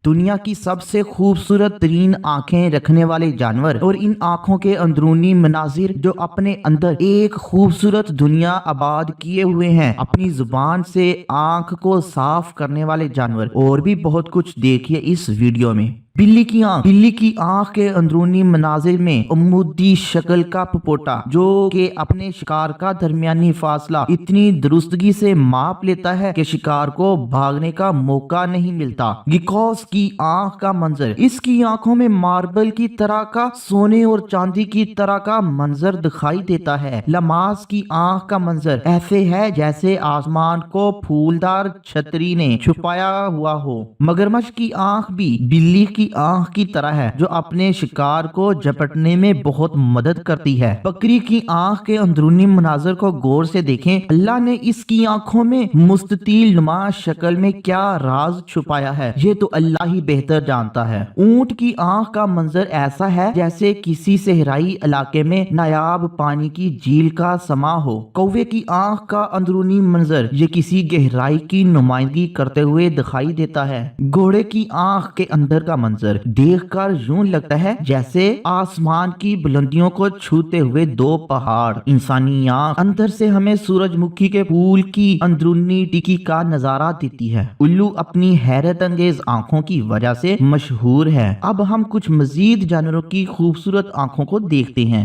दुनिया की सबसे खूबसूरत तरीन आंखें रखने वाले जानवर और इन आंखों के अंदरूनी मनाजिर जो अपने अंदर एक खूबसूरत दुनिया आबाद किए हुए हैं। अपनी जुबान से आंख को साफ करने वाले जानवर और भी बहुत कुछ देखिए इस वीडियो में। बिल्ली की आंख के अंदरूनी मनाजिर में अमूदी शक्ल का पपोटा जो कि अपने शिकार का दरमियानी फासला इतनी दुरुस्तगी से माप लेता है कि शिकार को भागने का मौका नहीं मिलता। गिकोस की आंख का मंजर, इसकी आंखों में मार्बल की तरह का, सोने और चांदी की तरह का मंजर दिखाई देता है। लमास की आंख का मंजर ऐसे है जैसे आसमान को फूलदार छतरी ने छुपाया हुआ हो। मगरमच्छ की आंख भी बिल्ली की आंख की तरह है जो अपने शिकार को झपटने में बहुत मदद करती है। बकरी की आंख के अंदरूनी मनाजर को गौर से देखें। अल्लाह ने इसकी आंखों में मुस्ततील नुमा शक्ल में क्या राज छुपाया है, ये तो अल्लाह ही बेहतर जानता है। ऊंट की आंख का मंजर ऐसा है जैसे किसी सहराई इलाके में नायाब पानी की झील का समा हो। कौवे की आंख का अंदरूनी मंजर ये किसी गहराई की नुमाइंदगी करते हुए दिखाई देता है। घोड़े की आंख के अंदर का मंजर देखकर यूं लगता है जैसे आसमान की बुलंदियों को छूते हुए दो पहाड़। इंसानी आंख अंदर से हमें सूरजमुखी के फूल की अंदरूनी टिकी का नजारा देती है। उल्लू अपनी हैरत अंगेज आंखों की वजह से मशहूर है। अब हम कुछ मजीद जानवरों की खूबसूरत आंखों को देखते हैं।